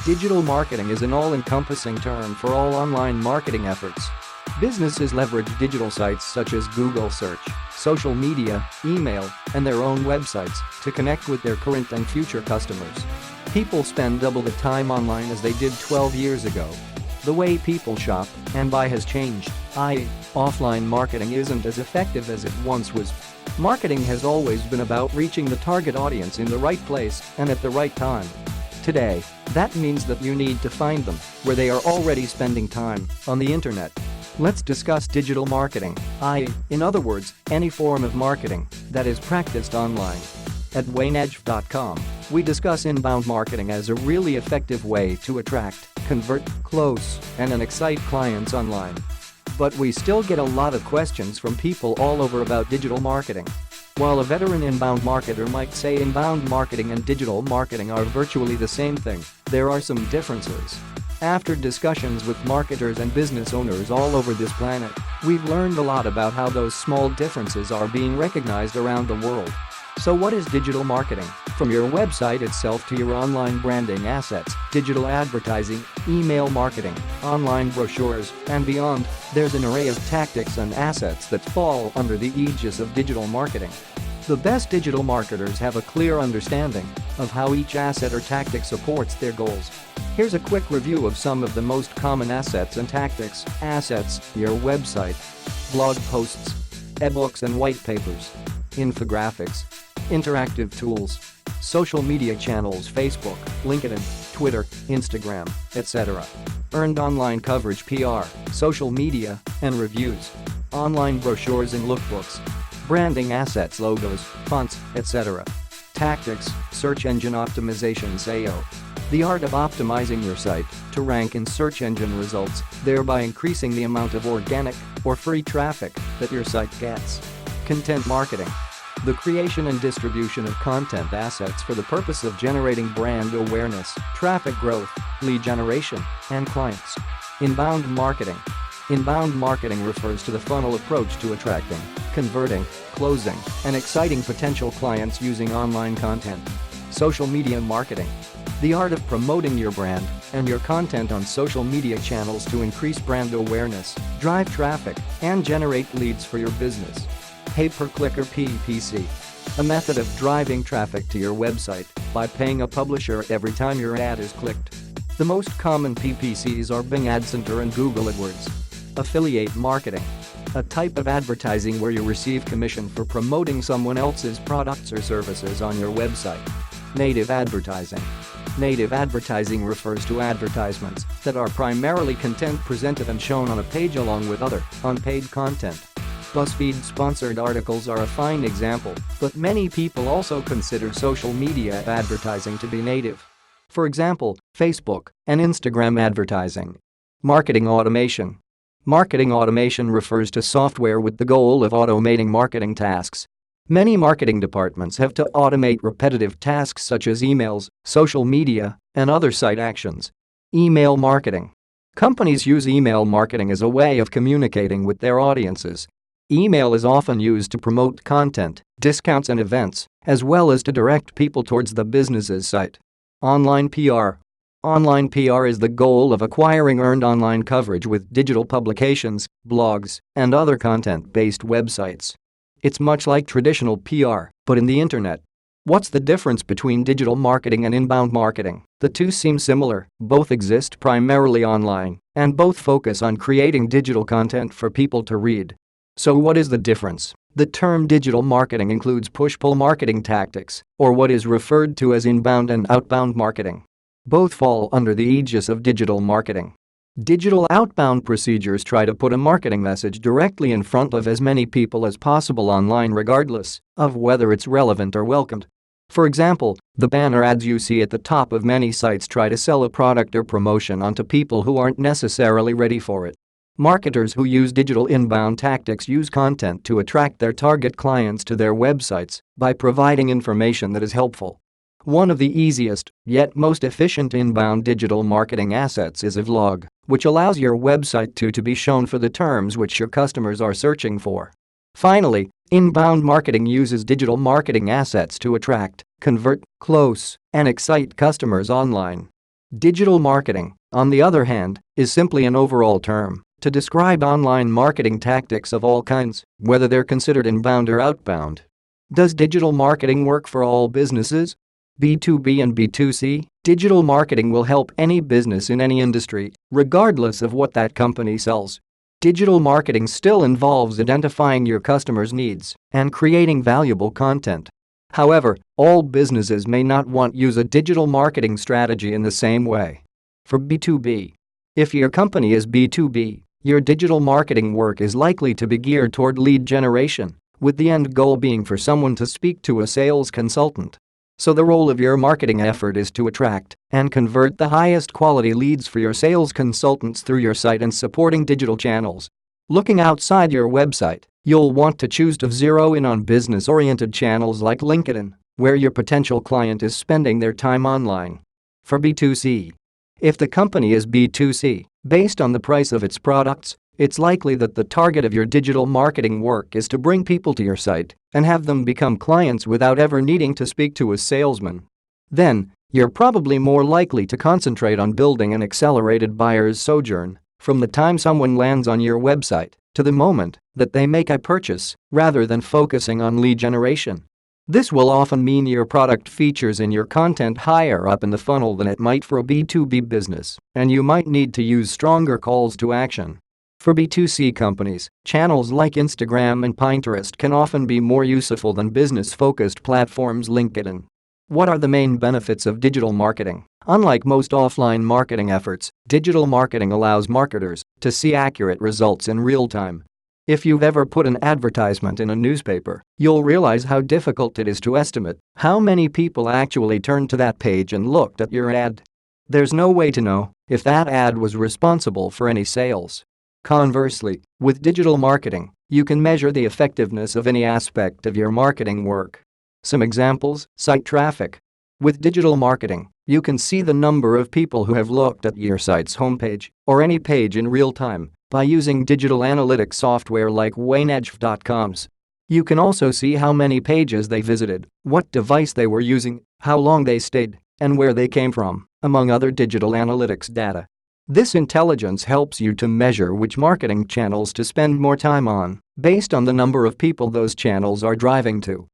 Digital marketing is an all-encompassing term for all online marketing efforts. Businesses leverage digital sites such as Google Search, social media, email, and their own websites to connect with their current and future customers. People spend double the time online as they did 12 years ago. The way people shop and buy has changed, i.e., offline marketing isn't as effective as it once was. Marketing has always been about reaching the target audience in the right place and at the right time. Today, that means that you need to find them where they are already spending time, on the internet. Let's discuss digital marketing, i.e., in other words, any form of marketing that is practiced online. At WayneEdge.com, we discuss inbound marketing as a really effective way to attract, convert, close, and excite clients online. But we still get a lot of questions from people all over about digital marketing. While a veteran inbound marketer might say inbound marketing and digital marketing are virtually the same thing, there are some differences. After discussions with marketers and business owners all over this planet, we've learned a lot about how those small differences are being recognized around the world. So what is digital marketing? From your website itself to your online branding assets, digital advertising, email marketing, online brochures, and beyond, there's an array of tactics and assets that fall under the aegis of digital marketing. The best digital marketers have a clear understanding of how each asset or tactic supports their goals. Here's a quick review of some of the most common assets and tactics. Assets: your website, blog posts, ebooks and white papers, infographics, interactive tools, social media channels: Facebook, LinkedIn, Twitter, Instagram, etc. Earned online coverage: PR, social media, and reviews. Online brochures and lookbooks. Branding assets: logos, fonts, etc. Tactics: search engine optimization (SEO). The art of optimizing your site to rank in search engine results, thereby increasing the amount of organic or free traffic that your site gets. Content marketing. The creation and distribution of content assets for the purpose of generating brand awareness, traffic growth, lead generation, and clients. Inbound marketing. Inbound marketing refers to the funnel approach to attracting, converting, closing, and exciting potential clients using online content. Social media marketing. The art of promoting your brand and your content on social media channels to increase brand awareness, drive traffic, and generate leads for your business. Pay-per-click or PPC. A method of driving traffic to your website by paying a publisher every time your ad is clicked. The most common PPCs are Bing AdCenter and Google AdWords. Affiliate marketing. A type of advertising where you receive commission for promoting someone else's products or services on your website. Native advertising. Native advertising refers to advertisements that are primarily content presented and shown on a page along with other, unpaid content. BuzzFeed-sponsored articles are a fine example, but many people also consider social media advertising to be native. For example, Facebook and Instagram advertising. Marketing automation. Marketing automation refers to software with the goal of automating marketing tasks. Many marketing departments have to automate repetitive tasks such as emails, social media, and other site actions. Email marketing. Companies use email marketing as a way of communicating with their audiences. Email is often used to promote content, discounts and events, as well as to direct people towards the business's site. Online PR. Online PR is the goal of acquiring earned online coverage with digital publications, blogs, and other content-based websites. It's much like traditional PR, but in the internet. What's the difference between digital marketing and inbound marketing? The two seem similar, both exist primarily online, and both focus on creating digital content for people to read. So what is the difference? The term digital marketing includes push-pull marketing tactics, or what is referred to as inbound and outbound marketing. Both fall under the aegis of digital marketing. Digital outbound procedures try to put a marketing message directly in front of as many people as possible online regardless of whether it's relevant or welcomed. For example, the banner ads you see at the top of many sites try to sell a product or promotion onto people who aren't necessarily ready for it. Marketers who use digital inbound tactics use content to attract their target clients to their websites by providing information that is helpful. One of the easiest, yet most efficient inbound digital marketing assets is a vlog, which allows your website to be shown for the terms which your customers are searching for. Finally, inbound marketing uses digital marketing assets to attract, convert, close, and excite customers online. Digital marketing, on the other hand, is simply an overall term to describe online marketing tactics of all kinds, whether they're considered inbound or outbound. Does digital marketing work for all businesses? B2B and B2C, digital marketing will help any business in any industry, regardless of what that company sells. Digital marketing still involves identifying your customers' needs and creating valuable content. However, all businesses may not want to use a digital marketing strategy in the same way. For B2B, if your company is B2B, your digital marketing work is likely to be geared toward lead generation, with the end goal being for someone to speak to a sales consultant. So the role of your marketing effort is to attract and convert the highest quality leads for your sales consultants through your site and supporting digital channels. Looking outside your website, you'll want to choose to zero in on business-oriented channels like LinkedIn, where your potential client is spending their time online. For B2C, if the company is B2C, based on the price of its products, it's likely that the target of your digital marketing work is to bring people to your site and have them become clients without ever needing to speak to a salesman. Then, you're probably more likely to concentrate on building an accelerated buyer's sojourn from the time someone lands on your website to the moment that they make a purchase, rather than focusing on lead generation. This will often mean your product features in your content higher up in the funnel than it might for a B2B business, and you might need to use stronger calls to action. For B2C companies, channels like Instagram and Pinterest can often be more useful than business-focused platforms like LinkedIn. What are the main benefits of digital marketing? Unlike most offline marketing efforts, digital marketing allows marketers to see accurate results in real time. If you've ever put an advertisement in a newspaper, you'll realize how difficult it is to estimate how many people actually turned to that page and looked at your ad. There's no way to know if that ad was responsible for any sales. Conversely, with digital marketing, you can measure the effectiveness of any aspect of your marketing work. Some examples: site traffic. With digital marketing, you can see the number of people who have looked at your site's homepage or any page in real time by using digital analytics software like Wayneedge.com's. You can also see how many pages they visited, what device they were using, how long they stayed, and where they came from, among other digital analytics data. This intelligence helps you to measure which marketing channels to spend more time on, based on the number of people those channels are driving to.